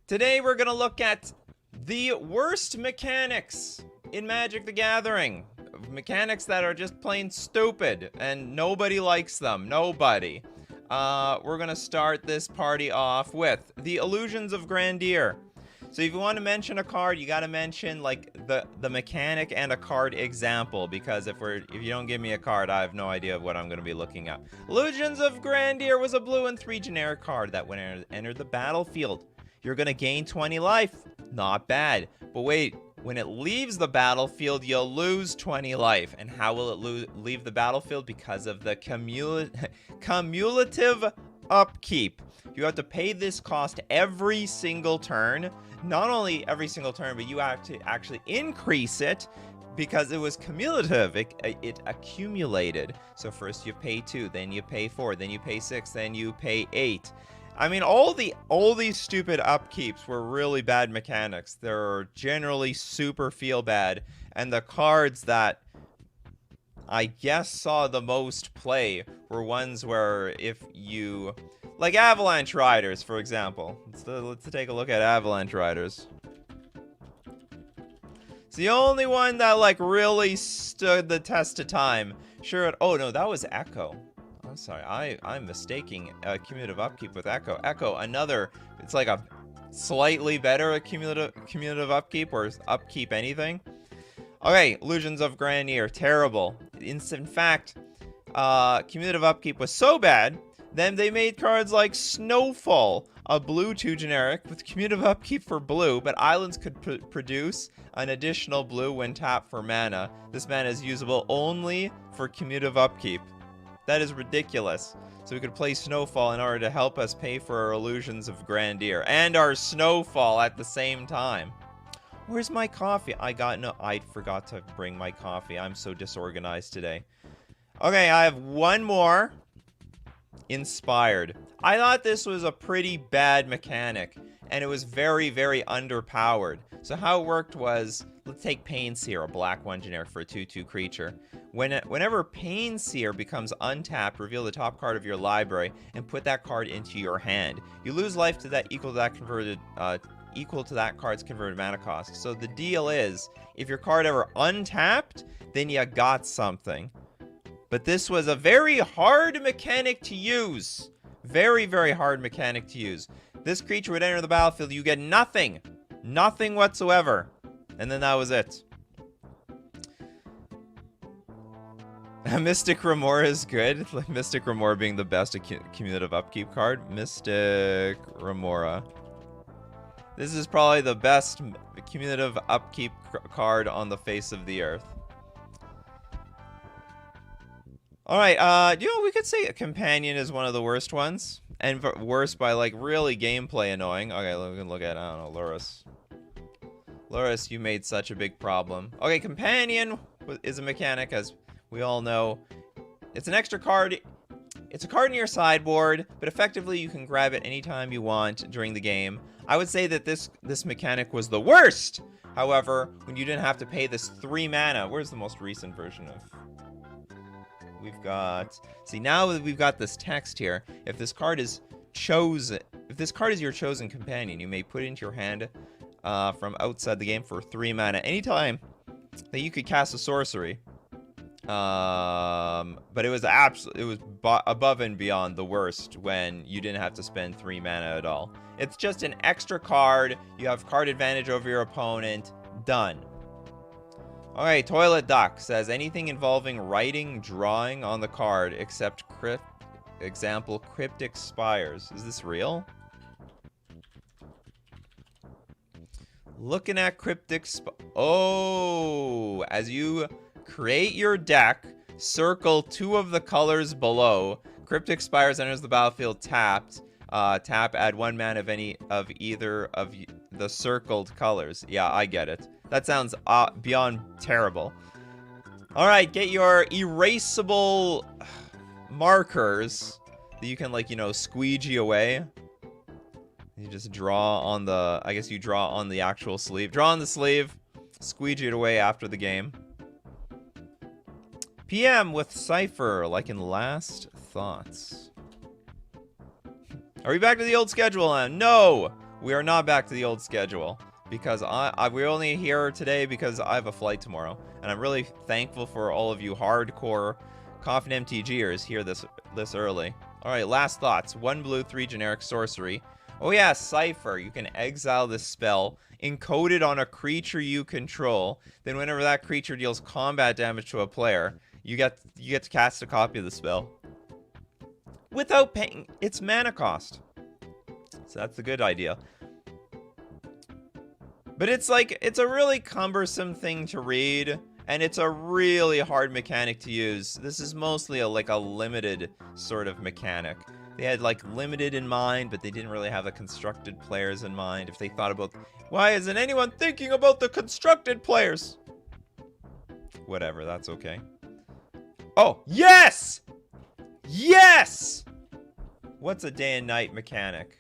Today we're gonna look at the worst mechanics in Magic the Gathering. Mechanics that are just plain stupid and nobody likes them. Nobody. We're gonna start this party off with the Illusions of Grandeur. So if you want to mention a card, you gotta mention like the mechanic and a card example, because if you don't give me a card, I have no idea what I'm gonna be looking at. Illusions of Grandeur was a blue and 3 generic card that when it entered the battlefield, you're gonna gain 20 life. Not bad. But wait, when it leaves the battlefield, you'll lose 20 life. And how will it leave the battlefield? Because of the cumulative upkeep. You have to pay this cost every single turn. Not only every single turn, but you have to actually increase it because it was cumulative. It accumulated. So first you pay 2, then you pay 4, then you pay 6, then you pay 8. I mean, all these stupid upkeeps were really bad mechanics. They're generally super feel bad, and the cards that I guess saw the most play were ones where if you, like Avalanche Riders, for example. Let's take a look at Avalanche Riders. It's the only one that like really stood the test of time. Sure. Oh no, that was Echo. I'm sorry, I'm mistaking cumulative upkeep with Echo. Echo, another, it's like a slightly better cumulative upkeep, or upkeep anything. Okay, Illusions of Grandeur, terrible. In fact, cumulative upkeep was so bad, then they made cards like Snowfall, a blue 2 generic with cumulative upkeep for blue, but islands could produce an additional blue when tapped for mana. This mana is usable only for cumulative upkeep. That is ridiculous. So we could play Snowfall in order to help us pay for our Illusions of Grandeur and our Snowfall at the same time. Where's my coffee? I forgot to bring my coffee. I'm so disorganized today. Okay, I have one more. Inspired. I thought this was a pretty bad mechanic, and it was very, very underpowered. So how it worked was, let's take Painseer, a black 1 generic for a 2/2 creature. Whenever Painseer becomes untapped, reveal the top card of your library and put that card into your hand. You lose life to that equal to that card's converted mana cost. So the deal is, if your card ever untapped, then you got something. But this was a very hard mechanic to use. Very, very hard mechanic to use. This creature would enter the battlefield, you get nothing. Nothing whatsoever. And then that was it. Mystic Remora is good. Mystic Remora being the best cumulative upkeep card. Mystic Remora. This is probably the best cumulative upkeep card on the face of the earth. Alright, you know, we could say a Companion is one of the worst ones. And worse by, like, really gameplay annoying. Okay, we can look at, I don't know, Lurrus. Lurrus, you made such a big problem. Okay, Companion is a mechanic, as we all know. It's an extra card. It's a card in your sideboard, but effectively you can grab it anytime you want during the game. I would say that this mechanic was the worst. However, when you didn't have to pay this 3 mana. Where's the most recent version of? We've got, see, now that we've got this text here, if this card is your chosen companion, you may put it into your hand from outside the game for 3 mana anytime that you could cast a sorcery. But it was above and beyond the worst when you didn't have to spend 3 mana at all. It's just an extra card. You have card advantage over your opponent. Done. Alright, Toilet Duck says anything involving writing, drawing on the card except cryptic spires. Is this real? Looking at cryptic oh, as you create your deck, circle 2 of the colors below. Cryptic Spires enters the battlefield tapped. Tap, add 1 mana of either of the circled colors. Yeah, I get it. That sounds beyond terrible. Alright, get your erasable markers that you can, like, you know, squeegee away. You just draw on the, I guess you draw on the actual sleeve. Draw on the sleeve, squeegee it away after the game. PM with Cypher, like in Last Thoughts. Are we back to the old schedule now? No! We are not back to the old schedule. Because we're only here today because I have a flight tomorrow. And I'm really thankful for all of you hardcore Coffee and MTGers here this early. Alright, last thoughts. 1 blue, 3 generic sorcery. Oh yeah, Cypher. You can exile this spell, encode it on a creature you control. Then whenever that creature deals combat damage to a player, you get to cast a copy of the spell without paying its mana cost. So that's a good idea. But it's like, it's a really cumbersome thing to read, and it's a really hard mechanic to use. This is mostly like a limited sort of mechanic. They had like limited in mind, but they didn't really have the constructed players in mind. If they thought about, why isn't anyone thinking about the constructed players? Whatever, that's okay. Oh, yes! Yes! What's a day and night mechanic?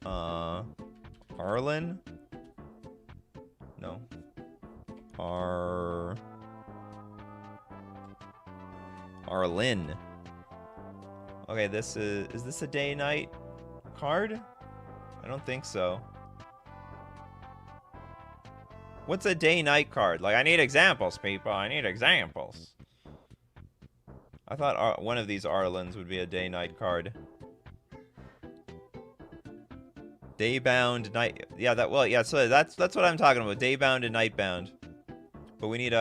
Arlen? No. Arlen. Okay, is this a day-night card? I don't think so. What's a day-night card? Like, I need examples, people. I need examples. I thought one of these Arlens would be a day-night card. Daybound, night. Yeah, so that's what I'm talking about. Daybound and nightbound. But we need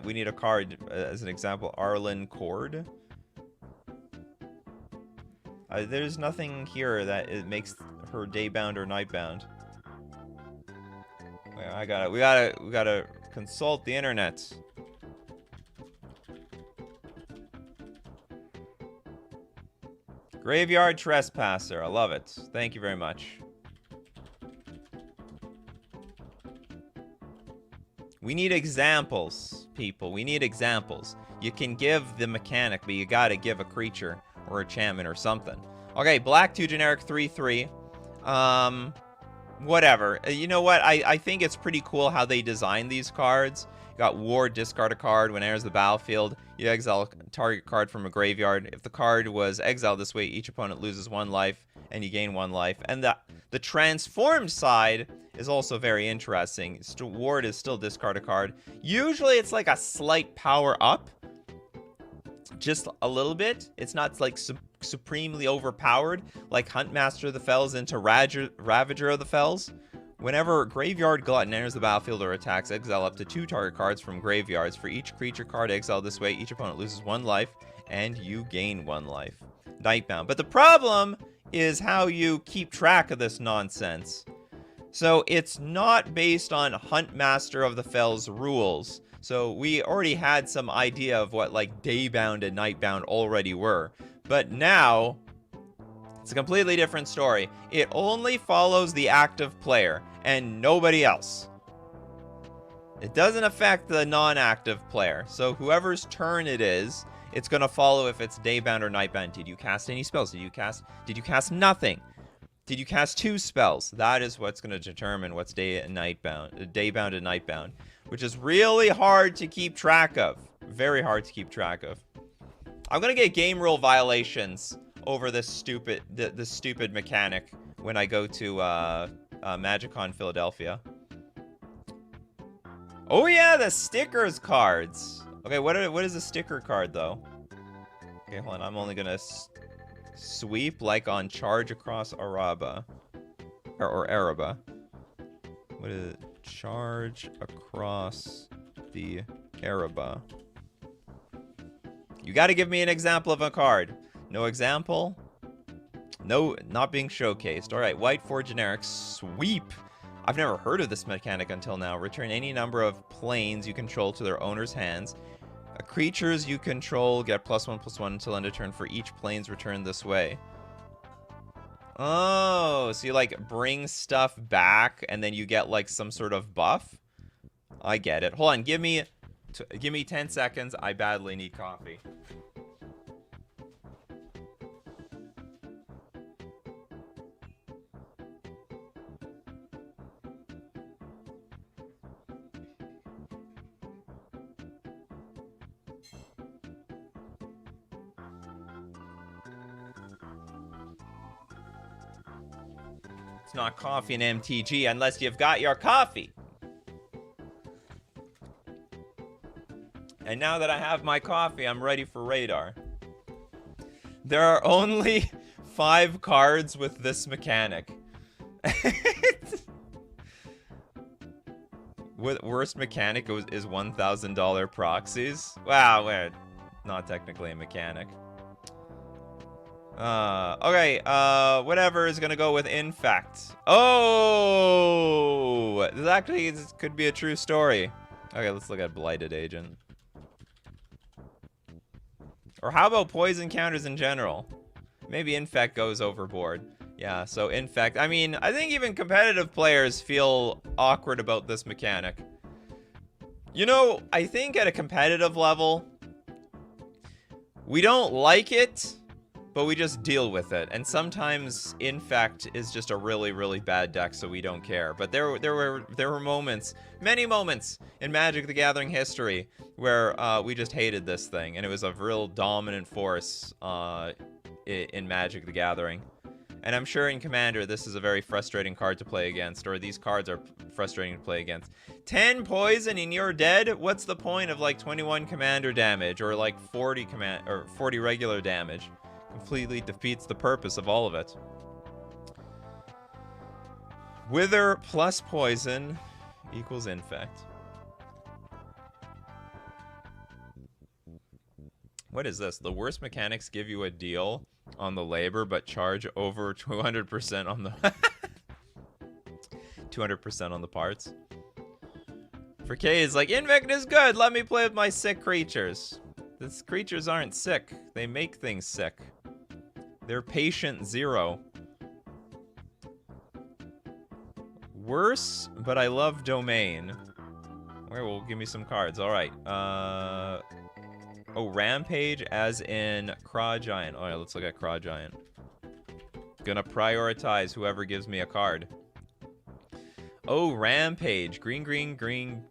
we need a card as an example. Arlen Cord. There's nothing here that it makes her daybound or nightbound. We gotta consult the internet. Graveyard Trespasser. I love it. Thank you very much. We need examples, people. We need examples. You can give the mechanic, but you gotta give a creature or enchantment or something. Okay, black 2 generic 3/3. Whatever. You know what? I think it's pretty cool how they designed these cards. You got War, discard a card. When it enters the battlefield, you exile a target card from a graveyard. If the card was exiled this way, each opponent loses 1 life, and you gain 1 life. And the transformed side is also very interesting. Ward is still discard a card. Usually it's like a slight power up. Just a little bit. It's not like supremely overpowered like Huntmaster of the Fells into Ravager of the Fells. Whenever Graveyard Glutton enters the battlefield or attacks, exile up to 2 target cards from graveyards. For each creature card exiled this way, each opponent loses 1 life, and you gain 1 life. Nightbound. But the problem is how you keep track of this nonsense. So it's not based on Huntmaster of the Fells rules. So we already had some idea of what like Daybound and Nightbound already were. But now, it's a completely different story. It only follows the active player and nobody else. It doesn't affect the non-active player. So whoever's turn it is, it's going to follow if it's Daybound or Nightbound. Did you cast any spells? Did you cast nothing? Did you cast 2 spells? That is what's going to determine what's Daybound and Nightbound, which is really hard to keep track of. Very hard to keep track of. I'm going to get game rule violations over this stupid mechanic when I go to MagicCon Philadelphia. Oh yeah, the stickers cards. Okay, what is a sticker card though? Okay, hold on. I'm only gonna sweep like on Charge Across Araba, or Araba. What is it? Charge Across the Araba. You got to give me an example of a card. No example? No, not being showcased. All right, white 4 generic sweep. I've never heard of this mechanic until now. Return any number of planes you control to their owner's hands. Creatures you control get +1/+1 until end of turn for each plane's returned this way. Oh, so you like bring stuff back and then you get like some sort of buff? I get it. Hold on, give me 10 seconds. I badly need coffee. It's not Coffee and MTG unless you've got your coffee. And now that I have my coffee, I'm ready for radar. There are only 5 cards with this mechanic. Worst mechanic is $1,000 proxies. Wow, we're not technically a mechanic. Okay, whatever is gonna go with infect. Oh! This could be a true story. Okay, let's look at Blighted Agent. Or how about poison counters in general? Maybe infect goes overboard. Yeah, so infect. I mean, I think even competitive players feel awkward about this mechanic. You know, I think at a competitive level, we don't like it, but we just deal with it. And sometimes infect is just a really, really bad deck, so we don't care. But there were moments, many moments in Magic the Gathering history where we just hated this thing, and it was a real dominant force in Magic the Gathering. And I'm sure in Commander, this is a very frustrating card to play against, or these cards are frustrating to play against. 10 poison and you're dead? What's the point of like 21 Commander damage, or like 40 regular damage? Completely defeats the purpose of all of it. Wither plus poison equals infect. What is this? The worst mechanics give you a deal on the labor, but charge over 200% on the 200% on the parts. For K is like, infect is good. Let me play with my sick creatures. These creatures aren't sick. They make things sick. They're patient 0. Worse, but I love domain. Okay, well, give me some cards. All right. Oh, Rampage as in Craw Giant. All right, let's look at Craw Giant. Gonna prioritize whoever gives me a card. Oh, Rampage. Green, green, green.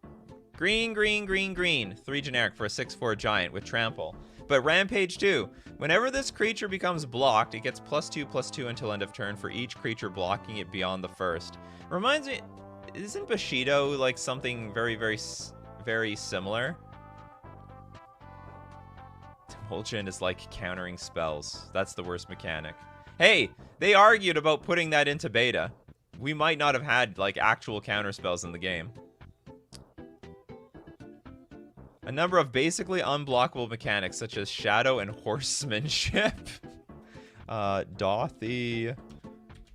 Green, green, green, green. 3 generic for a 6/4 giant with trample. But Rampage 2. Whenever this creature becomes blocked, it gets +2/+2 until end of turn for each creature blocking it beyond the first. Reminds me, isn't Bushido like something very, very, very similar? Temulsion is like countering spells. That's the worst mechanic. Hey, they argued about putting that into beta. We might not have had like actual counter spells in the game. A number of basically unblockable mechanics such as shadow and horsemanship. Dothy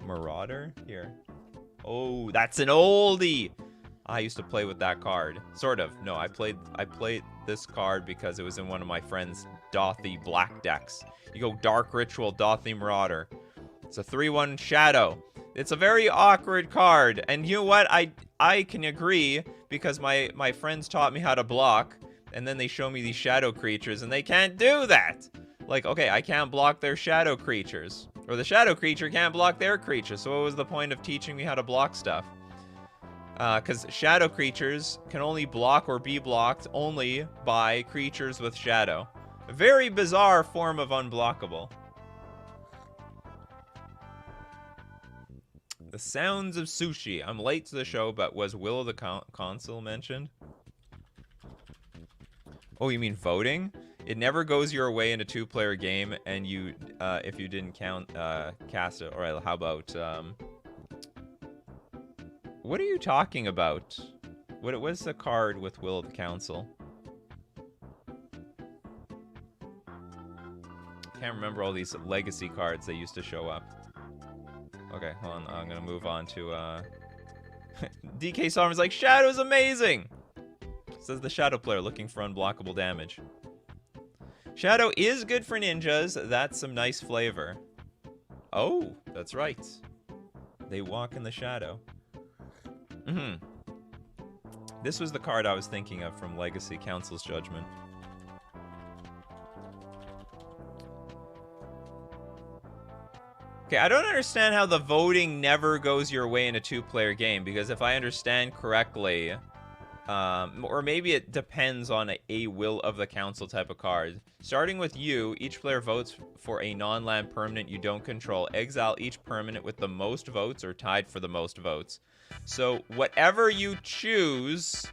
Marauder here. Oh, that's an oldie. I used to play with that card. Sort of. No, I played this card because it was in one of my friend's Dothy black decks. You go Dark Ritual, Dothy Marauder. It's a 3/1 shadow. It's a very awkward card. And you know what? I can agree because my friends taught me how to block, and then they show me these shadow creatures, and they can't do that. Like, okay, I can't block their shadow creatures. Or the shadow creature can't block their creature. So what was the point of teaching me how to block stuff? Because shadow creatures can only block or be blocked only by creatures with shadow. A very bizarre form of unblockable. The Sounds of Sushi. I'm late to the show, but was Will of the Consul mentioned? Oh, you mean voting? It never goes your way in a 2-player game, and you, if you didn't cast it. All right, how about, what are you talking about? What was the card with Will of the Council? Can't remember all these legacy cards that used to show up. Okay, hold on. I'm gonna move on to DK Storm is like, Shadow's amazing! Says the Shadow player looking for unblockable damage. Shadow is good for ninjas. That's some nice flavor. Oh, that's right. They walk in the shadow. This was the card I was thinking of from Legacy, Council's Judgment. Okay, I don't understand how the voting never goes your way in a 2-player game, because if I understand correctly, Or maybe it depends on a will of the council type of card. Starting with you, each player votes for a non-land permanent you don't control. Exile each permanent with the most votes or tied for the most votes. So whatever you choose,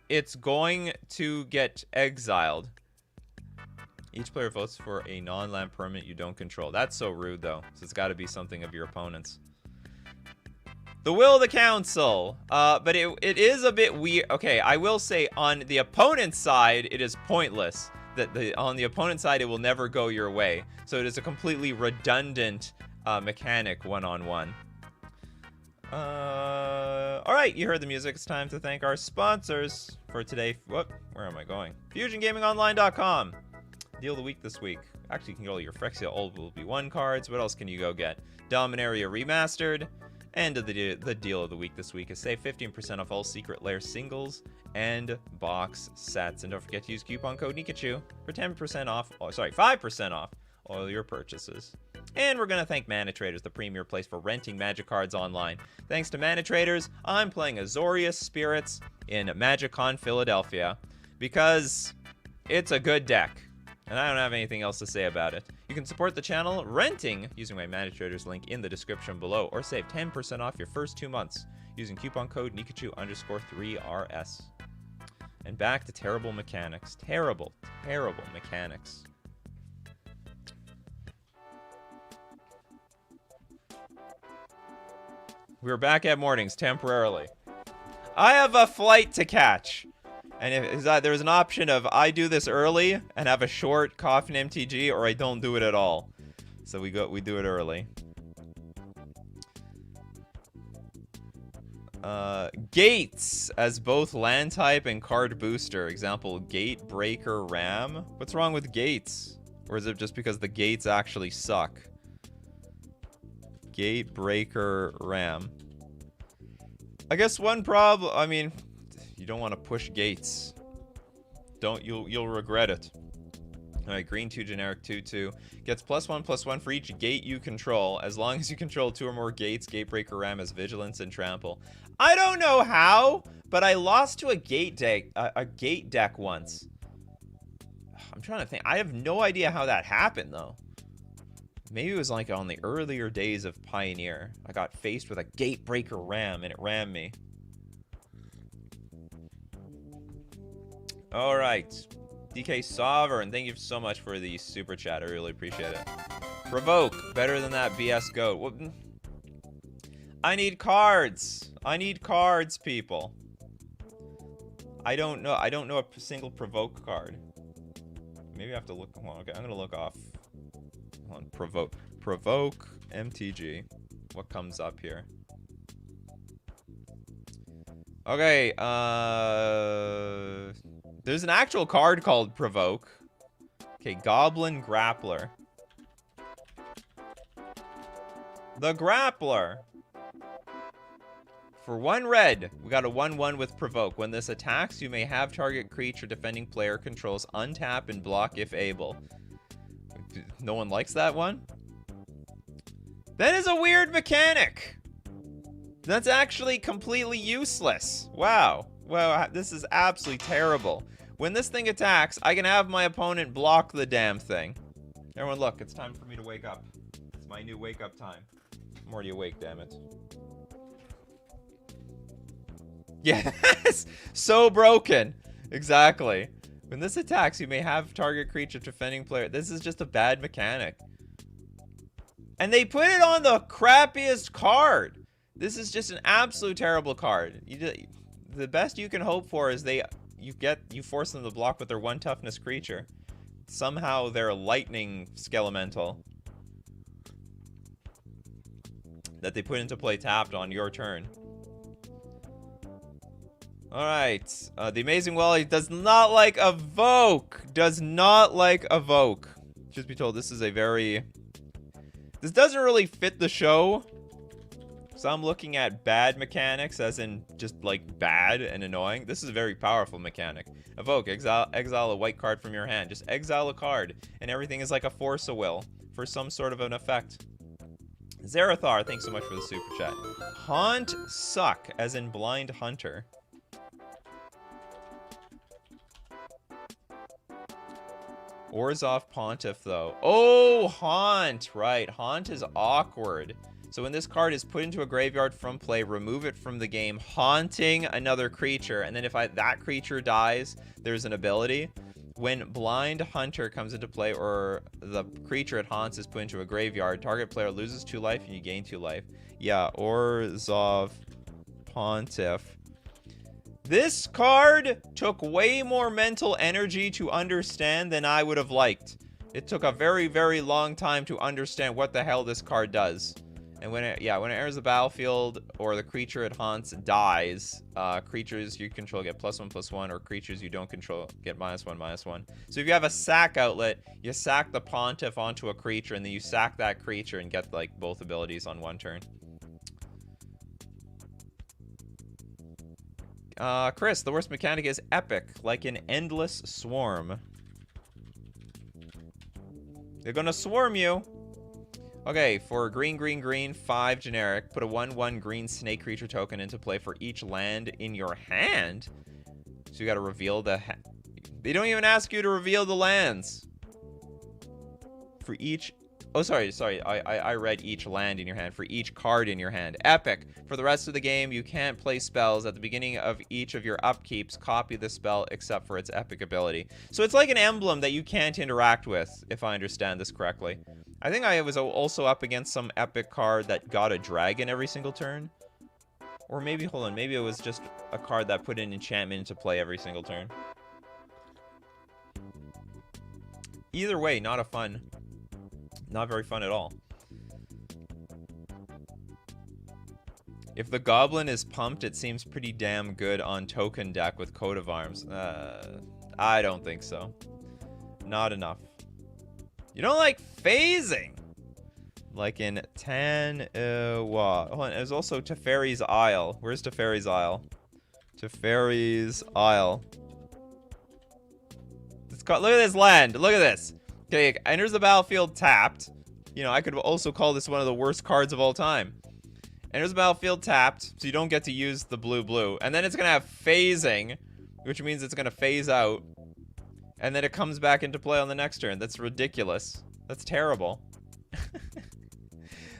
it's going to get exiled. Each player votes for a non-land permanent you don't control. That's so rude, though. So it's got to be something of your opponent's. The will of the council. But it is a bit weird. Okay, I will say on the opponent's side, it is pointless. On the opponent's side, it will never go your way. So it is a completely redundant mechanic one-on-one. All right, you heard the music. It's time to thank our sponsors for today. Whoop, where am I going? FusionGamingOnline.com. Deal of the week this week. Actually, you can get all your Phyrexia Old Will Be 1 cards. What else can you go get? Dominaria Remastered. And the deal of the week this week is save 15% off all Secret Lair singles and box sets. And don't forget to use coupon code Nikachu for 10% off. Oh, sorry, 5% off all your purchases. And we're going to thank Mana Traders, the premier place for renting Magic cards online. Thanks to Mana Traders, I'm playing Azorius Spirits in MagicCon Philadelphia because it's a good deck. And I don't have anything else to say about it. You can support the channel renting using my Mana Traders link in the description below, or save 10% off your first 2 months using coupon code Nikachu_3RS. And back to terrible mechanics. Terrible, terrible mechanics. We're back at mornings temporarily. I have a flight to catch. And there's an option of I do this early and have a short Coffee and MTG, or I don't do it at all. So we do it early. Gates as both land type and card booster. Example, Gate Breaker Ram. What's wrong with Gates? Or is it just because the gates actually suck? Gate Breaker Ram. I guess one problem, I mean, you don't want to push gates. You'll regret it. Alright, green 2 generic 2/2. Gets +1/+1 for each gate you control. As long as you control 2 or more gates, Gatebreaker Ram has vigilance and trample. I don't know how, but I lost to a gate deck once. I'm trying to think. I have no idea how that happened though. Maybe it was like on the earlier days of Pioneer. I got faced with a Gatebreaker Ram and it rammed me. All right, DK Sovereign, thank you so much for the super chat. I really appreciate it. Provoke, better than that BS goat. Well, I need cards. I need cards, people. I don't know a single provoke card. Maybe I have to look. Hold on, okay, I'm gonna look off. Hold on, provoke MTG. What comes up here? Okay, there's an actual card called Provoke. Okay, Goblin Grappler. The Grappler. For 1 red, we got a 1/1 with Provoke. When this attacks, you may have target creature defending player controls untap and block if able. No one likes that one? That is a weird mechanic. That's actually completely useless. Wow. Well, this is absolutely terrible. When this thing attacks, I can have my opponent block the damn thing. Everyone, look, it's time for me to wake up. It's my new wake up time. I'm already awake, damn it. Yes! So broken. Exactly. When this attacks, you may have target creature defending player. This is just a bad mechanic. And they put it on the crappiest card. This is just an absolute terrible card. The best you can hope for is you force them to block with their 1 toughness creature. Somehow they're lightning skelemental that they put into play tapped on your turn. Alright. The Amazing Wally does not like Evoke. Does not like Evoke. Just be told, this is a very... This doesn't really fit the show. So I'm looking at bad mechanics, as in just like bad and annoying. This is a very powerful mechanic. Evoke, exile a white card from your hand. Just exile a card, and everything is like a force of will for some sort of an effect. Zerathar, thanks so much for the super chat. Haunt Suck, as in blind hunter. Orzhov Pontiff, though. Oh, Haunt. Right. Haunt is awkward. So when this card is put into a graveyard from play, remove it from the game, haunting another creature. And then if that creature dies, there's an ability. When Blind Hunter comes into play or the creature it haunts is put into a graveyard, target player loses 2 life and you gain 2 life. Yeah, Orzhov Pontiff. This card took way more mental energy to understand than I would have liked. It took a very, very long time to understand what the hell this card does. And when it enters the battlefield or the creature it haunts dies, creatures you control get +1/+1, or creatures you don't control get -1/-1. So if you have a sack outlet, you sack the Pontiff onto a creature, and then you sack that creature and get like both abilities on one turn. Chris, the worst mechanic is epic, like an endless swarm. They're gonna swarm you. Okay, for green, 5 generic, put a 1/1 green snake creature token into play for each land in your hand. So you gotta reveal the... They don't even ask you to reveal the lands. For each... Oh, sorry. I read each land in your hand. For each card in your hand. Epic. For the rest of the game, you can't play spells. At the beginning of each of your upkeeps, copy the spell except for its epic ability. So it's like an emblem that you can't interact with, if I understand this correctly. I think I was also up against some epic card that got a dragon every single turn. Or maybe, hold on, maybe it was just a card that put an enchantment into play every single turn. Either way, not very fun at all. If the goblin is pumped, it seems pretty damn good on token deck with Coat of Arms. I don't think so. Not enough. You don't like phasing. Like in Tan-Wa. Hold on, there's also Teferi's Isle. Where's Teferi's Isle? Teferi's Isle. Look at this land. Look at this. Okay, it enters the battlefield tapped. You know, I could also call this one of the worst cards of all time. Enters the battlefield tapped, so you don't get to use the blue. And then it's going to have phasing, which means it's going to phase out. And then it comes back into play on the next turn. That's ridiculous. That's terrible.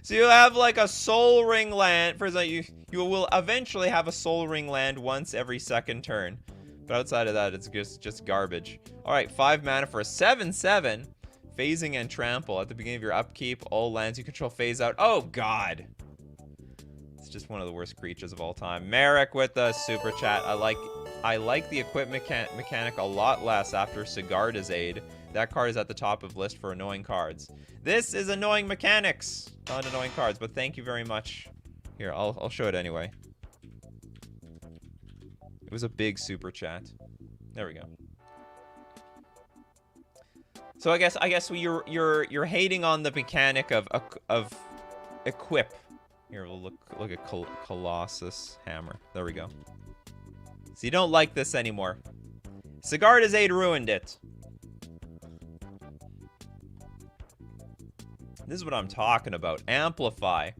So you have like a Soul Ring land. For example, you will eventually have a Soul Ring land once every second turn. But outside of that, it's just garbage. Alright, 5 mana for a 7/7. Phasing and Trample. At the beginning of your upkeep, all lands you control phase out. Oh, God. It's just one of the worst creatures of all time. Merrick with the super chat. I like the equipment mechanic a lot less after Sigarda's Aid. That card is at the top of list for annoying cards. This is annoying mechanics, not annoying cards, but thank you very much. Here, I'll show it anyway. It was a big super chat. There we go. So I guess you're hating on the mechanic of equip. Here, we'll look at Colossus Hammer. There we go. So you don't like this anymore. Sigarda's Aid ruined it. This is what I'm talking about. Amplify.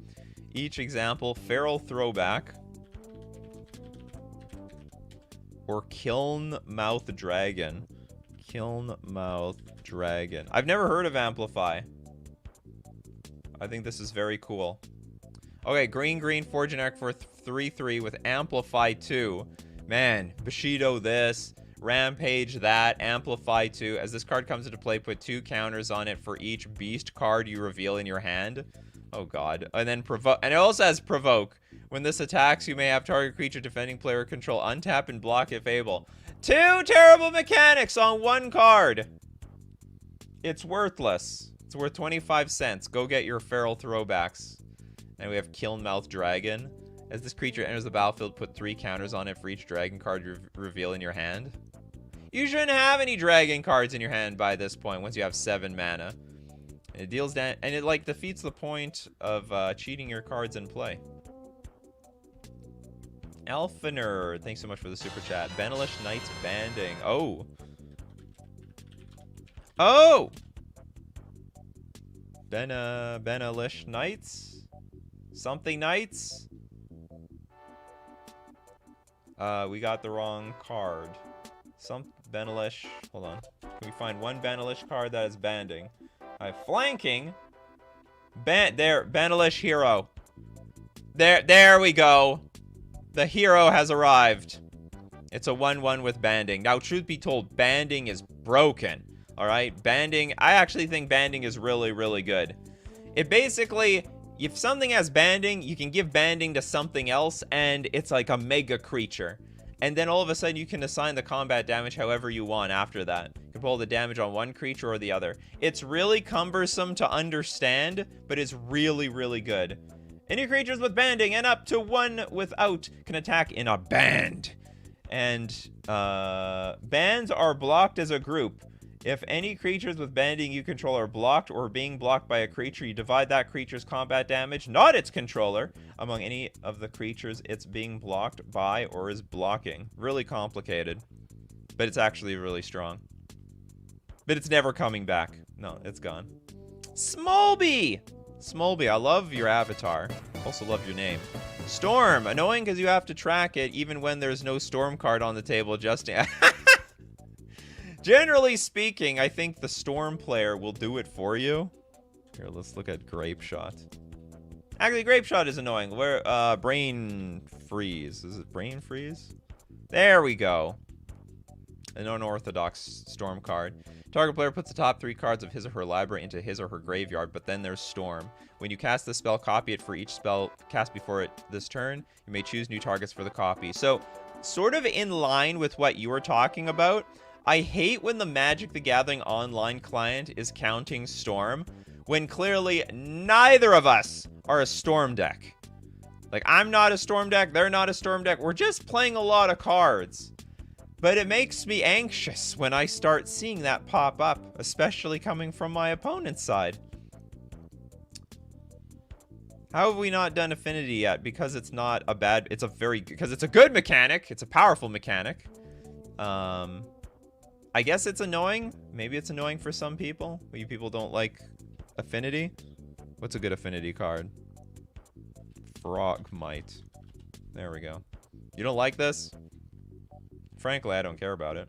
Each example, Feral Throwback. Or Kiln Mouth Dragon. Kiln Mouth Dragon. I've never heard of Amplify. I think this is very cool. Okay, green, 4 generic for 3/3 with Amplify 2. Man, Bushido this, Rampage that, Amplify 2. As this card comes into play, put 2 counters on it for each beast card you reveal in your hand. Oh god. And then provoke, and it also has Provoke. When this attacks, you may have target creature defending player control untap and block if able. 2 terrible mechanics on 1 card. It's worthless. It's worth 25 cents. Go get your Feral Throwbacks. And we have Kilnmouth Dragon. As this creature enters the battlefield, put 3 counters on it for each dragon card you reveal in your hand. You shouldn't have any dragon cards in your hand by this point, once you have 7 mana. And it deals down, and it like defeats the point of cheating your cards in play. Elfiner, thanks so much for the super chat. Benelish Knights Banding. Oh. Oh! Benelish Knights? Something Knights? We got the wrong card. Banalish. Hold on. Can we find one Banalish card that is banding? Flanking. Banalish hero. There we go. The hero has arrived. It's a 1/1 with banding. Now, truth be told, banding is broken. All right, banding. I actually think banding is really, really good. It basically, if something has banding, you can give banding to something else, and it's like a mega creature. And then all of a sudden, you can assign the combat damage however you want after that. You can roll the damage on one creature or the other. It's really cumbersome to understand, but it's really, really good. Any creatures with banding and up to one without can attack in a band. And bands are blocked as a group. If any creatures with banding you control are blocked or being blocked by a creature, you divide that creature's combat damage, not its controller, among any of the creatures it's being blocked by or is blocking. Really complicated, but it's actually really strong. But it's never coming back. No, it's gone. Smolby! Smolby, I love your avatar. Also love your name. Storm, annoying because you have to track it even when there's no Storm card on the table. Just generally speaking, I think the Storm player will do it for you. Here, let's look at Grape Shot. Actually, Grape Shot is annoying. Where Brain Freeze. Is it Brain Freeze? There we go. An unorthodox Storm card. Target player puts the top 3 cards of his or her library into his or her graveyard, but then there's Storm. When you cast the spell, copy it for each spell cast before it this turn. You may choose new targets for the copy. So, sort of in line with what you were talking about, I hate when the Magic the Gathering online client is counting Storm, when clearly neither of us are a Storm deck. Like, I'm not a Storm deck, they're not a Storm deck. We're just playing a lot of cards. But it makes me anxious when I start seeing that pop up, especially coming from my opponent's side. How have we not done Affinity yet? Because it's not a bad, because it's a good mechanic. It's a powerful mechanic. I guess it's annoying. Maybe it's annoying for some people. You people don't like Affinity. What's a good Affinity card? Frogmite. There we go. You don't like this? Frankly, I don't care about it.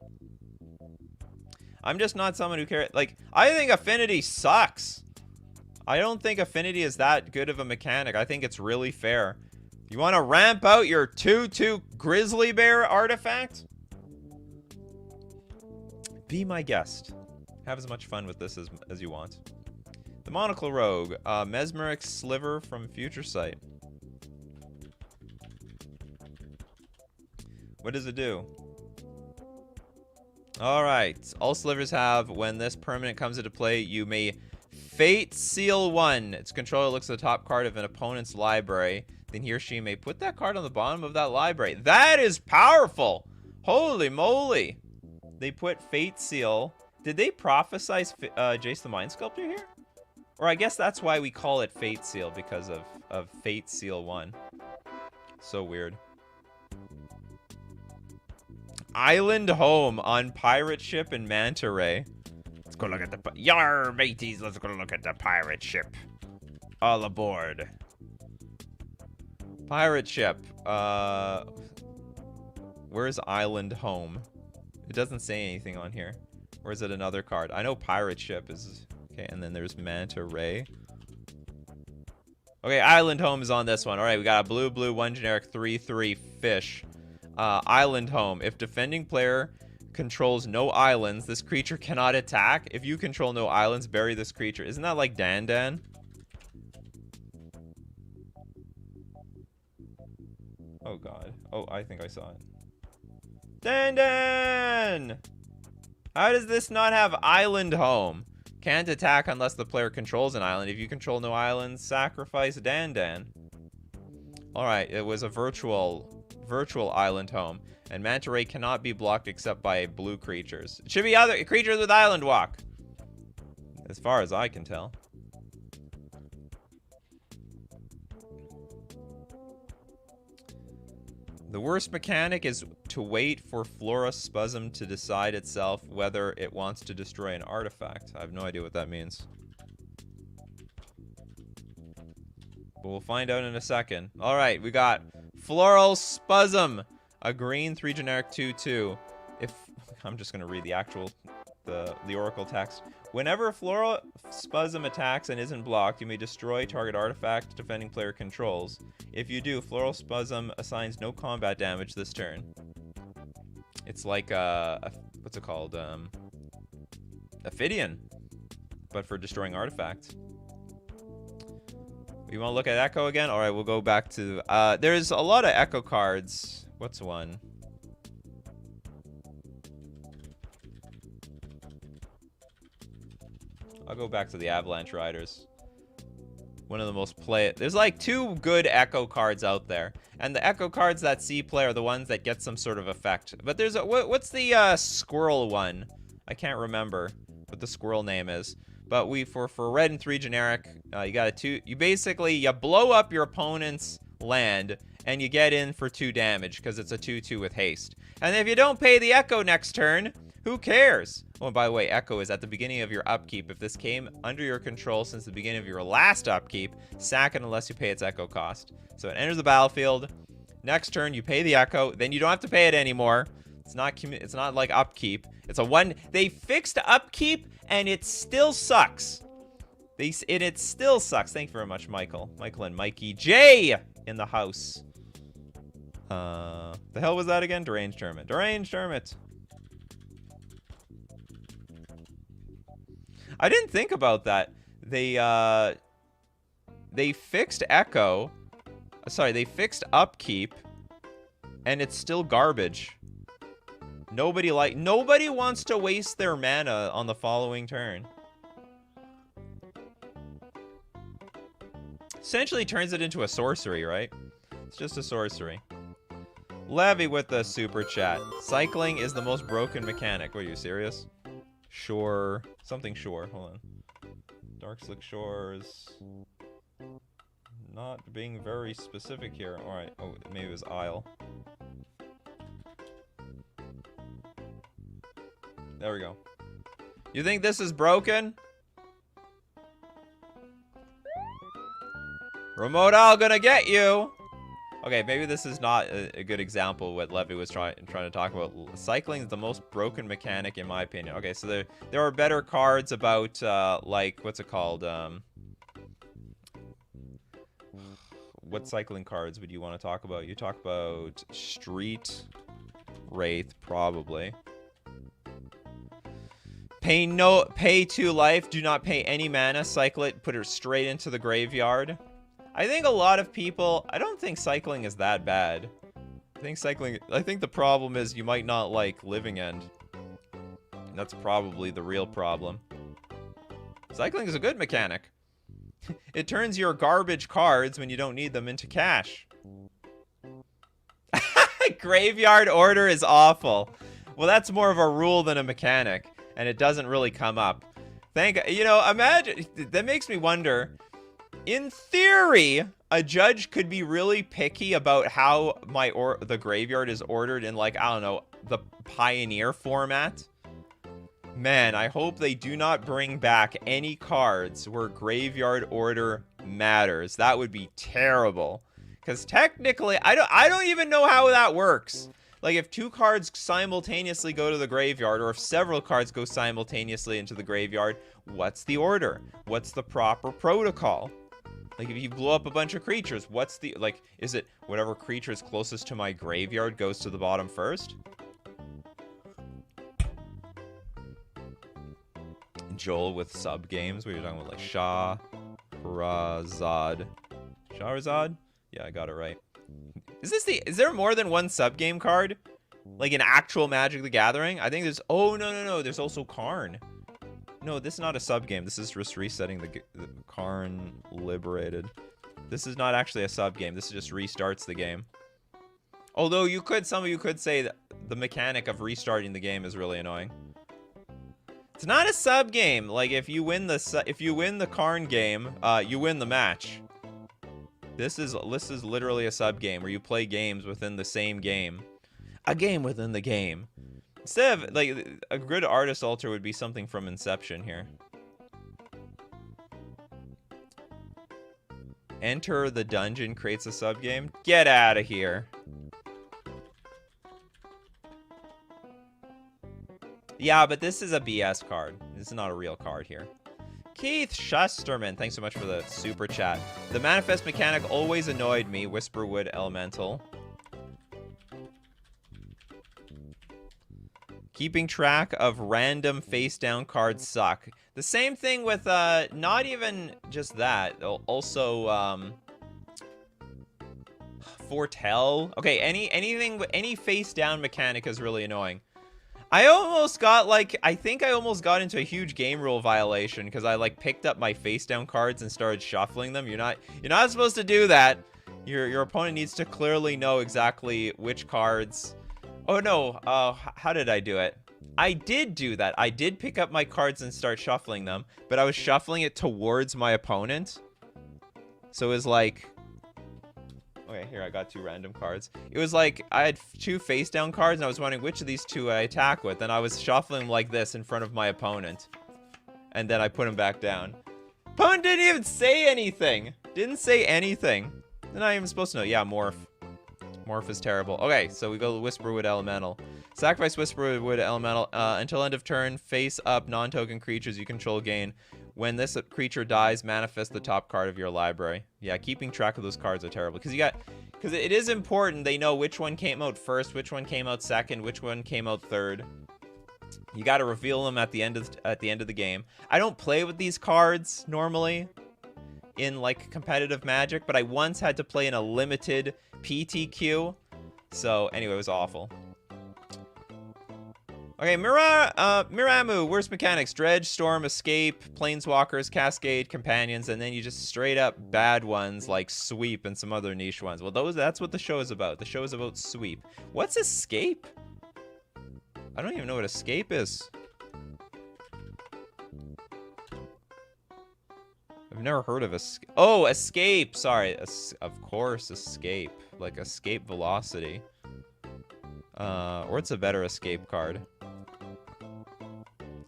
I'm just not someone who cares. Like, I think Affinity sucks. I don't think Affinity is that good of a mechanic. I think it's really fair. You want to ramp out your 2/2 Grizzly Bear artifact? Be my guest. Have as much fun with this as you want. The Monocle Rogue. Mesmeric Sliver from Future Sight. What does it do? Alright. All slivers have, when this permanent comes into play, you may Fate Seal 1. Its controller looks at the top card of an opponent's library. Then he or she may put that card on the bottom of that library. That is powerful! Holy moly! They put Fate Seal. Did they prophesize Jace the Mind Sculptor here? Or I guess that's why we call it Fate Seal, because of Fate Seal 1. So weird. Island Home on Pirate Ship and Manta Ray. Let's go look at the... Yar, mateys, let's go look at the pirate ship. All aboard. Pirate ship. Where's Island Home? It doesn't say anything on here. Or is it another card? I know pirate ship is... Okay, and then there's Manta Ray. Okay, Island Home is on this one. Alright, we got a blue, 1 generic, 3/3 fish. Island Home. If defending player controls no islands, this creature cannot attack. If you control no islands, bury this creature. Isn't that like Dan Dan? Oh god. Oh, I think I saw it. Dan Dan! How does this not have Island Home? Can't attack unless the player controls an island. If you control no islands, sacrifice Dan Dan. Alright, it was a virtual Island Home. And Manta Ray cannot be blocked except by blue creatures. It should be other creatures with Island Walk. As far as I can tell. The worst mechanic is to wait for Flora Spasm to decide itself whether it wants to destroy an artifact. I have no idea what that means. But we'll find out in a second. Alright, we got Floral Spasm. A green 3 generic 2/2. If I'm just gonna read the actual the oracle text. Whenever a floral spasm attacks and isn't blocked, you may destroy target artifact defending player controls. If you do, floral spasm assigns no combat damage this turn. It's like what's it called? Ophidian, but for destroying artifacts. You want to look at Echo again? All right, we'll go back to... there's a lot of Echo cards. What's one? I'll go back to the Avalanche Riders. One of the most played... There's like 2 good Echo cards out there. And the Echo cards that see play are the ones that get some sort of effect. But there's a... What's the squirrel one? I can't remember what the squirrel name is. But for red and 3 generic, you got a 2. You basically, you blow up your opponent's land, and you get in for 2 damage, because it's a 2/2 with haste. And if you don't pay the Echo next turn, who cares? Oh, and by the way, Echo is at the beginning of your upkeep. If this came under your control since the beginning of your last upkeep, sack it unless you pay its Echo cost. So it enters the battlefield. Next turn, you pay the Echo. Then you don't have to pay it anymore. It's not like upkeep. It's a one. They fixed upkeep, and it still sucks. It still sucks. Thank you very much, Michael. Michael and Mikey J in the house. The hell was that again? Deranged Hermit. Deranged Hermit. I didn't think about that. They fixed Echo. Sorry, they fixed upkeep, and it's still garbage. Nobody wants to waste their mana on the following turn. Essentially turns it into a sorcery, right? It's just a sorcery. Levy with the super chat. Cycling is the most broken mechanic. What, are you serious? Shore. Something shore. Hold on. Dark Slick Shores. Not being very specific here. Alright. Oh, maybe it was Isle. There we go. You think this is broken? Remote Isle gonna get you! Okay, maybe this is not a good example of what Levy was trying to talk about. Cycling is the most broken mechanic in my opinion. Okay, so there are better cards about, like, what's it called? What cycling cards would you want to talk about? You talk about Street Wraith, probably. Pay 2 life, do not pay any mana, cycle it, put it straight into the graveyard. I think a lot of people, I don't think cycling is that bad. I think the problem is you might not like Living End. And that's probably the real problem. Cycling is a good mechanic. It turns your garbage cards when you don't need them into cash. Graveyard order is awful. Well, that's more of a rule than a mechanic. And it doesn't really come up. Imagine, that makes me wonder, in theory, a judge could be really picky about how the graveyard is ordered in, like, I don't know, the Pioneer format. Man, I hope they do not bring back any cards where graveyard order matters. That would be terrible. Because technically, I don't even know how that works. Like, if 2 cards simultaneously go to the graveyard, or if several cards go simultaneously into the graveyard, what's the order? What's the proper protocol? Like, if you blow up a bunch of creatures, what's the, like, is it whatever creature is closest to my graveyard goes to the bottom first? Joel with sub-games, what are you talking about, like, Shahrazad? Shahrazad? Yeah, I got it right. Is there more than one sub-game card? Like an actual Magic the Gathering? I think there's, oh, no, there's also Karn. No, this is not a sub-game. This is just resetting the Karn Liberated. This is not actually a sub-game. This just restarts the game. Although some of you could say that the mechanic of restarting the game is really annoying. It's not a sub-game. Like, if you win the Karn game, you win the match. This is literally a sub-game where you play games within the same game. A game within the game. Instead of, like, a good artist altar would be something from Inception here. Enter the Dungeon creates a sub-game? Get out of here. Yeah, but this is a BS card. This is not a real card here. Keith Shusterman, thanks so much for the super chat. The manifest mechanic always annoyed me. Whisperwood Elemental. Keeping track of random face-down cards suck. The same thing with, not even just that. Also, Foretell. Okay, any face-down mechanic is really annoying. I almost got, like, I think I almost got into a huge game rule violation because I, like, picked up my face-down cards and started shuffling them. You're not supposed to do that. Your opponent needs to clearly know exactly which cards... Oh, no. How did I do it? I did do that. I did pick up my cards and start shuffling them, but I was shuffling it towards my opponent. So it was like... Okay, here, I got 2 random cards. It was like, I had 2 face-down cards, and I was wondering which of these 2 I attack with, and I was shuffling them like this in front of my opponent. And then I put him back down. Opponent didn't even say anything! Didn't say anything. They're not even supposed to know. Yeah, Morph. Morph is terrible. Okay, so we go to Whisperwood Elemental. Sacrifice Whisperwood Elemental. Until end of turn, face up non-token creatures you control gain. When this creature dies, manifest the top card of your library. Yeah, keeping track of those cards are terrible. Because it is important they know which one came out first, which one came out second, which one came out third. You got to reveal them at the end of the game. I don't play with these cards normally in like competitive Magic, but I once had to play in a limited PTQ. So anyway, it was awful. Okay, Miramu, worst mechanics: Dredge, Storm, Escape, Planeswalkers, Cascade, Companions, and then you just straight up bad ones like Sweep and some other niche ones. Well, that's what the show is about. The show is about Sweep. What's Escape? I don't even know what Escape is. I've never heard of Escape. Oh, Escape! Sorry, of course, Escape. Like Escape Velocity. Or it's a better Escape card.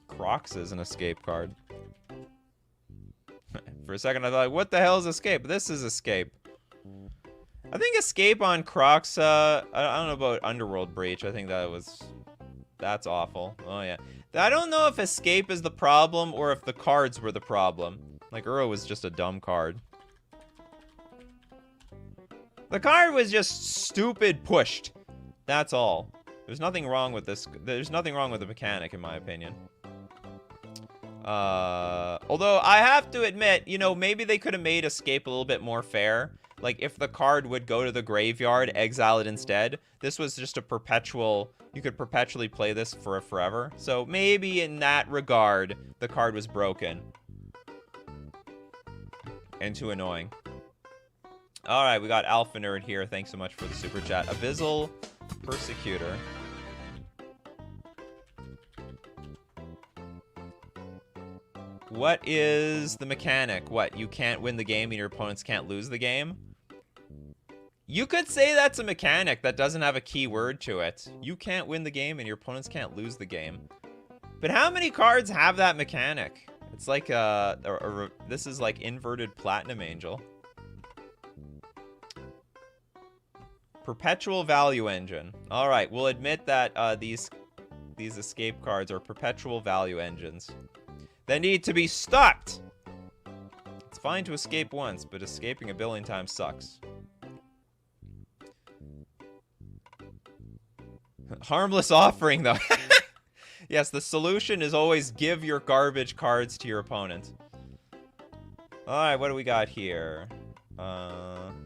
Crocs is an Escape card. For a second I thought, what the hell is Escape? This is Escape. I think Escape on Crocs, I don't know about Underworld Breach. I think that's awful. Oh yeah. I don't know if Escape is the problem or if the cards were the problem. Like, Uro was just a dumb card. The card was just stupid pushed. That's all. There's nothing wrong with this. There's nothing wrong with the mechanic, in my opinion. Although, I have to admit, you know, maybe they could have made Escape a little bit more fair. Like, if the card would go to the graveyard, exile it instead. This was just a perpetual... You could perpetually play this for forever. So, maybe in that regard, the card was broken. And too annoying. Alright, we got Alpha Nerd here. Thanks so much for the super chat. Abyssal Persecutor. What is the mechanic? What, you can't win the game and your opponents can't lose the game? You could say that's a mechanic that doesn't have a key word to it. You can't win the game and your opponents can't lose the game. But how many cards have that mechanic? It's like this is like inverted Platinum Angel. Perpetual Value Engine. All right, we'll admit that these escape cards are perpetual value engines. They need to be stopped. It's fine to escape once, but escaping a billion times sucks. Harmless offering, though. Yes, the solution is always give your garbage cards to your opponent. Alright, what do we got here?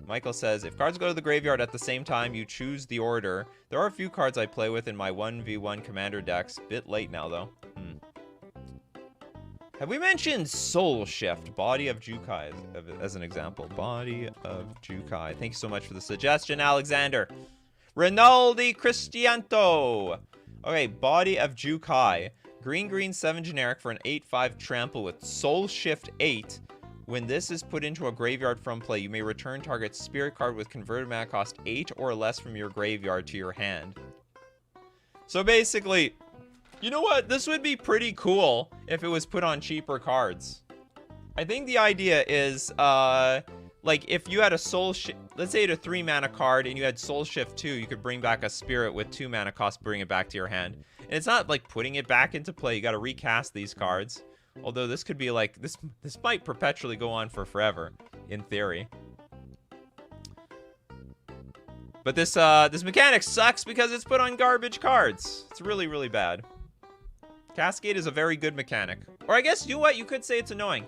Michael says, if cards go to the graveyard at the same time, you choose the order. There are a few cards I play with in my 1v1 commander decks. Bit late now, though. Have we mentioned Soul Shift, Body of Jukai, as an example? Body of Jukai. Thank you so much for the suggestion, Alexander. Rinaldi Cristianto. Okay, Body of Jukai. Green 7 generic for an 8/5 trample with Soul Shift 8. When this is put into a graveyard from play, you may return target spirit card with converted mana cost 8 or less from your graveyard to your hand. So basically, you know what? This would be pretty cool if it was put on cheaper cards. I think the idea is, like, if you had a soul shift, let's say you had a 3-mana card and you had soul shift 2, you could bring back a spirit with 2 mana cost, bring it back to your hand. And it's not like putting it back into play. You got to recast these cards. Although this could be like, this might perpetually go on for forever, in theory. But this mechanic sucks because it's put on garbage cards. It's really, really bad. Cascade is a very good mechanic. Or I guess, you know what? You could say it's annoying.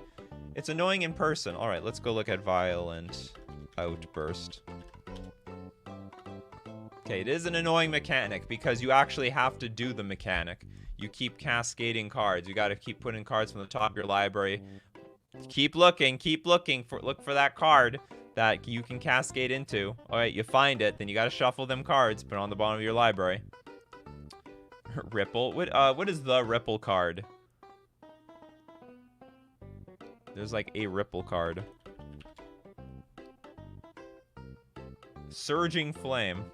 It's annoying in person. All right, let's go look at Violent Outburst. Okay, it is an annoying mechanic because you actually have to do the mechanic. You keep cascading cards. You got to keep putting cards from the top of your library. Keep looking look for that card that you can cascade into. All right, you find it, then you got to shuffle them cards, put it on the bottom of your library. Ripple. What is the Ripple card? There's like a Ripple card. Surging Flame.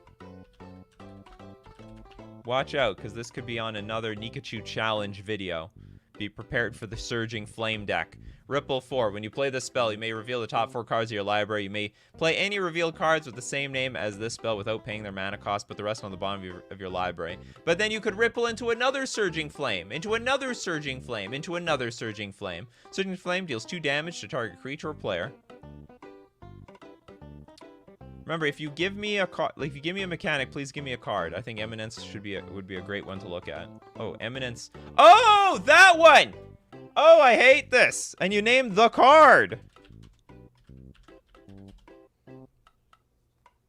Watch out, because this could be on another Nikachu challenge video. Be prepared for the Surging Flame deck. Ripple 4. When you play this spell, you may reveal the top 4 cards of your library. You may play any revealed cards with the same name as this spell without paying their mana cost, put the rest on the bottom of your library. But then you could ripple into another Surging Flame, into another Surging Flame, into another Surging Flame. Surging Flame deals 2 damage to target creature or player. Remember, if you give me a card, like if you give me a mechanic, please give me a card. I think Eminence would be a great one to look at. Oh, Eminence. Oh, that one! Oh, I hate this. And you named the card.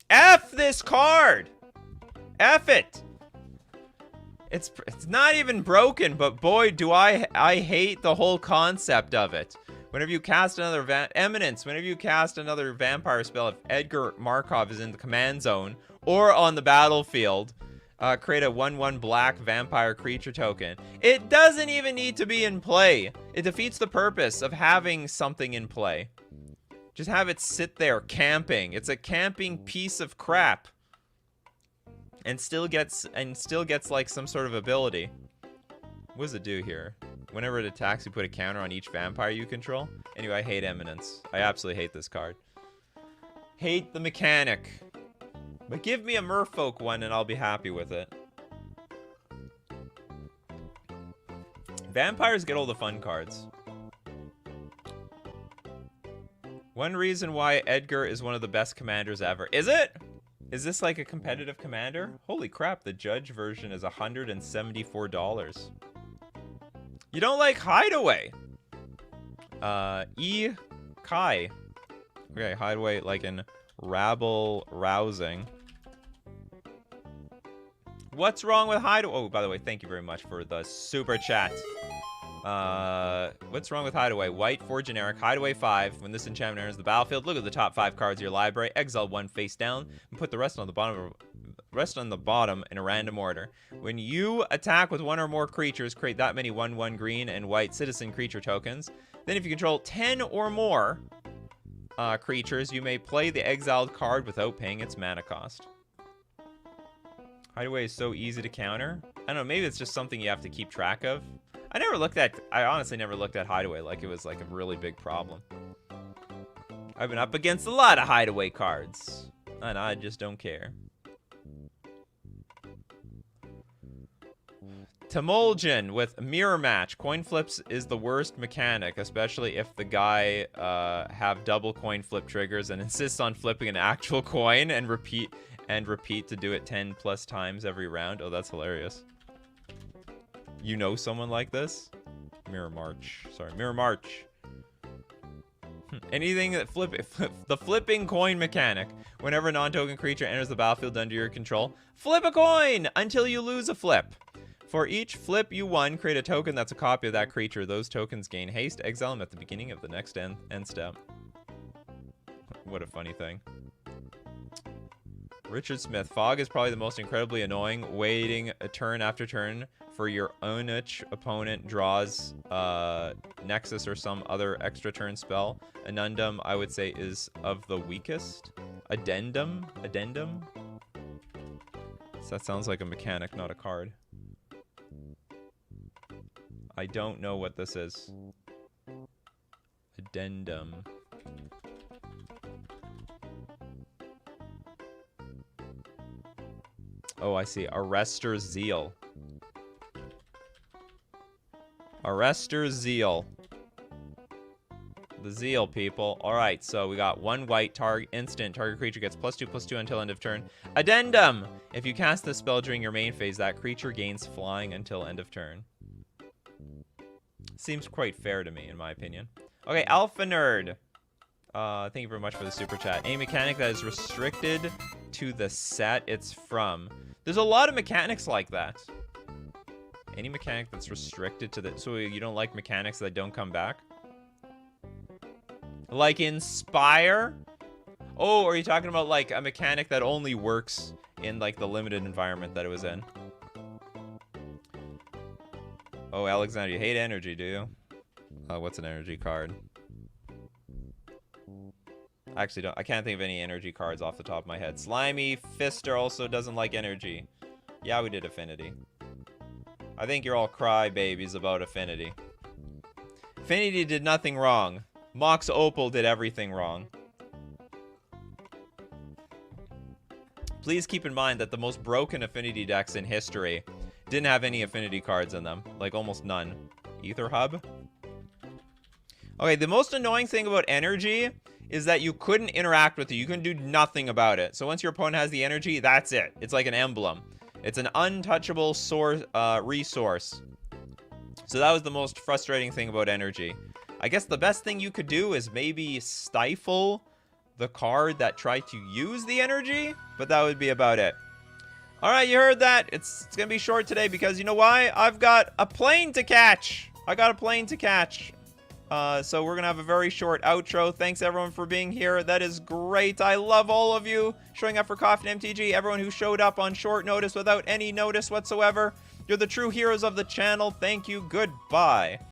F this card. F it. It's not even broken, but boy, do I hate the whole concept of it. Whenever you cast another Eminence, whenever you cast another vampire spell, if Edgar Markov is in the command zone or on the battlefield, create a 1/1 black vampire creature token. It doesn't even need to be in play. It defeats the purpose of having something in play. Just have it sit there camping. It's a camping piece of crap. And still gets like some sort of ability. What does it do here? Whenever it attacks, you put a counter on each vampire you control. Anyway, I hate Eminence. I absolutely hate this card. Hate the mechanic. But give me a Merfolk one and I'll be happy with it. Vampires get all the fun cards. One reason why Edgar is one of the best commanders ever. Is it? Is this like a competitive commander? Holy crap, the Judge version is $174. You don't like Hideaway? E. Kai. Okay, Hideaway like in Rabble Rousing. What's wrong with Hideaway? Oh, by the way, thank you very much for the super chat. What's wrong with Hideaway? White, 4 generic, Hideaway 5. When this enchantment enters the battlefield, look at the top 5 cards of your library, exile 1 face down, and put the rest on the bottom in a random order. When you attack with 1 or more creatures, create that many 1/1 green and white citizen creature tokens. Then if you control 10 or more creatures, you may play the exiled card without paying its mana cost. Hideaway is so easy to counter. I don't know, maybe it's just something you have to keep track of. I honestly never looked at Hideaway like it was like a really big problem. I've been up against a lot of Hideaway cards, and I just don't care. Temulgin with Mirror Match. Coin flips is the worst mechanic, especially if the guy have double coin flip triggers and insists on flipping an actual coin and repeat to do it 10 plus times every round. Oh, that's hilarious. You know someone like this? Mirror March. Anything that the flipping coin mechanic. Whenever a non-token creature enters the battlefield under your control, flip a coin until you lose a flip. For each flip you won, create a token that's a copy of that creature. Those tokens gain haste. Exile them at the beginning of the next end step. What a funny thing. Richard Smith. Fog is probably the most incredibly annoying. Waiting a turn after turn for your Onuch opponent draws Nexus or some other extra turn spell. Anundum, I would say, is of the weakest. Addendum? So that sounds like a mechanic, not a card. I don't know what this is. Addendum. Oh, I see. Arrestor Zeal. Arrestor Zeal. The Zeal, people. Alright, so we got 1 white target instant. Target creature gets +2/+2 until end of turn. Addendum! If you cast this spell during your main phase, that creature gains flying until end of turn. Seems quite fair to me, in my opinion. Okay, Alpha Nerd. Thank you very much for the super chat. A mechanic that is restricted to the set it's from. There's a lot of mechanics like that. Any mechanic that's restricted to the... So you don't like mechanics that don't come back? Like Inspire? Oh, are you talking about like a mechanic that only works in like the limited environment that it was in? Oh, Alexander, you hate energy, do you? What's an energy card? I actually don't. I can't think of any energy cards off the top of my head. Slimy Fister also doesn't like energy. Yeah, we did Affinity. I think you're all crybabies about Affinity. Affinity did nothing wrong. Mox Opal did everything wrong. Please keep in mind that the most broken Affinity decks in history didn't have any Affinity cards in them. Like, almost none. Ether Hub? Okay, the most annoying thing about energy is that you couldn't interact with it. You couldn't do nothing about it. So once your opponent has the energy, that's it. It's like an emblem. It's an untouchable source, resource. So that was the most frustrating thing about energy. I guess the best thing you could do is maybe stifle the card that tried to use the energy, but that would be about it. All right, you heard that. It's going to be short today because you know why? I've got a plane to catch. I got a plane to catch. So we're going to have a very short outro. Thanks, everyone, for being here. That is great. I love all of you showing up for Coffee and MTG. Everyone who showed up on short notice without any notice whatsoever. You're the true heroes of the channel. Thank you. Goodbye.